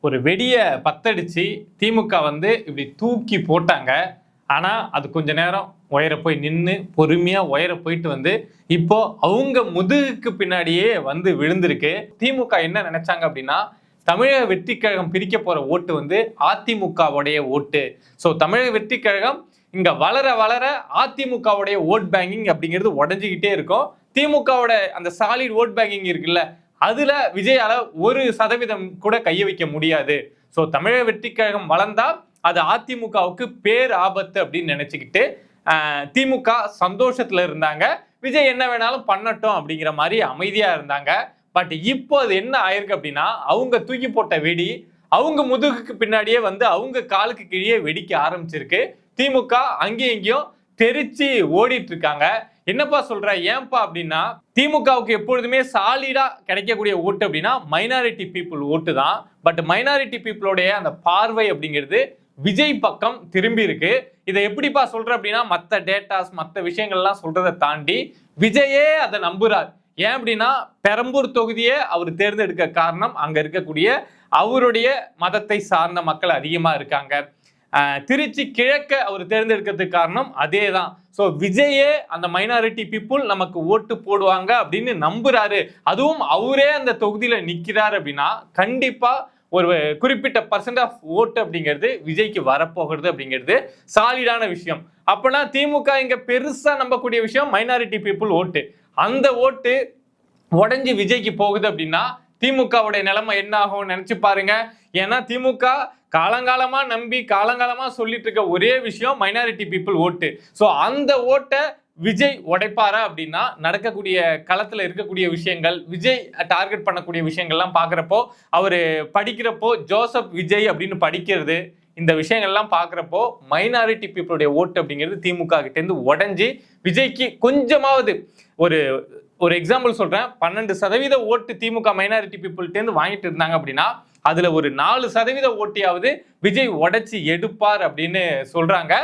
ஒரு வெடிய பத்தடிச்சு திமுக வந்து இப்படி தூக்கி போட்டாங்க. ஆனா அது கொஞ்ச நேரம் உயர போய் நின்று பொறுமையா உயர போயிட்டு வந்து இப்போ அவங்க முதுகுக்கு பின்னாடியே வந்து விழுந்திருக்கு. திமுக என்ன நினைச்சாங்க அப்படின்னா, தமிழக வெற்றிக் கழகம் பிரிக்க போற ஓட்டு வந்து அதிமுகவுடைய ஓட்டு. ஸோ தமிழக வெற்றிக் கழகம் இங்க வளர வளர அதிமுகவுடைய ஓட் பேங்கிங் அப்படிங்கிறது உடஞ்சிக்கிட்டே இருக்கும். திமுகவோட அந்த சாலிட் ஓட் பேங்கிங் இருக்குல்ல, அதுல விஜயால 1% கூட கைய வைக்க முடியாது. சோ தமிழக வெற்றி கழகம் வளர்ந்தா அது அதிமுகவுக்கு பேர் ஆபத்து அப்படின்னு நினைச்சுக்கிட்டு திமுக சந்தோஷத்துல இருந்தாங்க. விஜய் என்ன வேணாலும் பண்ணட்டும் அப்படிங்கிற மாதிரி அமைதியா இருந்தாங்க. பட் இப்போ அது என்ன ஆயிருக்கு அப்படின்னா, அவங்க தூக்கி போட்ட வெடி அவங்க முதுகுக்கு பின்னாடியே வந்து அவங்க காலுக்கு கீழே வெடிக்க ஆரம்பிச்சிருக்கு. திமுக அங்கேயும் இங்கேயும் தெரிச்சு ஓடிட்டு இருக்காங்க. என்னப்பா சொல்ற, ஏன்பா அப்படின்னா, திமுகவுக்கு எப்பொழுதுமே சாலிடா கிடைக்கக்கூடிய ஓட்டு அப்படின்னா மைனாரிட்டி பீப்புள் ஓட்டு தான். பட் மைனாரிட்டி பீப்புளோடைய அந்த பார்வை அப்படிங்கிறது விஜய் பக்கம் திரும்பி இருக்கு. இதை எப்படிப்பா சொல்ற அப்படின்னா, மற்ற டேட்டாஸ் மற்ற விஷயங்கள்லாம் சொல்றதை தாண்டி விஜயே அதை நம்புறார். ஏன் அப்படின்னா, பெரம்பூர் தொகுதியே அவர் தேர்ந்தெடுக்க காரணம் அங்க இருக்கக்கூடிய அவருடைய மதத்தை சார்ந்த மக்கள் அதிகமா இருக்காங்க. திருச்சி கிழக்க அவர் தேர்ந்தெடுக்கிறதுக்கு காரணம் அதே தான். ஸோ விஜயே அந்த மைனாரிட்டி பீப்புள் நமக்கு ஓட்டு போடுவாங்க அப்படின்னு நம்புறாரு. அதுவும் அவரே அந்த தொகுதியில நிக்கிறாரு அப்படின்னா கண்டிப்பா ஒரு குறிப்பிட்ட % ஆஃப் ஓட்டு அப்படிங்கிறது விஜய்க்கு வரப்போகிறது அப்படிங்கிறது சாலிடான விஷயம். அப்பனா திமுக இங்க பெருசா நம்பக்கூடிய விஷயம் மைனாரிட்டி பீப்புள் ஓட்டு. அந்த ஓட்டு உடஞ்சி விஜய்க்கு போகுது அப்படின்னா திமுகவுடைய நிலைமை என்ன ஆகும் நினைச்சு பாருங்க. ஏன்னா திமுக காலங்காலமா நம்பி காலங்காலமா சொல்லிட்டு இருக்க ஒரே விஷயம் மைனாரிட்டி பீப்புள் ஓட்டு. ஸோ அந்த ஓட்டை விஜய் உடைப்பாரா அப்படின்னா, நடக்கக்கூடிய களத்துல இருக்கக்கூடிய விஷயங்கள், விஜய் டார்கெட் பண்ணக்கூடிய விஷயங்கள்லாம் பாக்குறப்போ, அவரு படிக்கிறப்போ ஜோசப் விஜய் அப்படின்னு படிக்கிறது, இந்த விஷயங்கள்லாம் பாக்குறப்போ மைனாரிட்டி பீப்புளுடைய ஓட்டு அப்படிங்கிறது திமுக கிட்ட இருந்து உடஞ்சி விஜய்க்கு கொஞ்சமாவது ஒரு எக்ஸாம்பிள் சொல்றேன். 12% ஓட்டு திமுக மைனாரிட்டி பீப்புள்கிட்ட வாங்கிட்டு இருந்தாங்க அப்படின்னா அதுல ஒரு 4% ஓட்டியாவது விஜய் உடைச்சு எடுப்பார் அப்படின்னு சொல்றாங்க.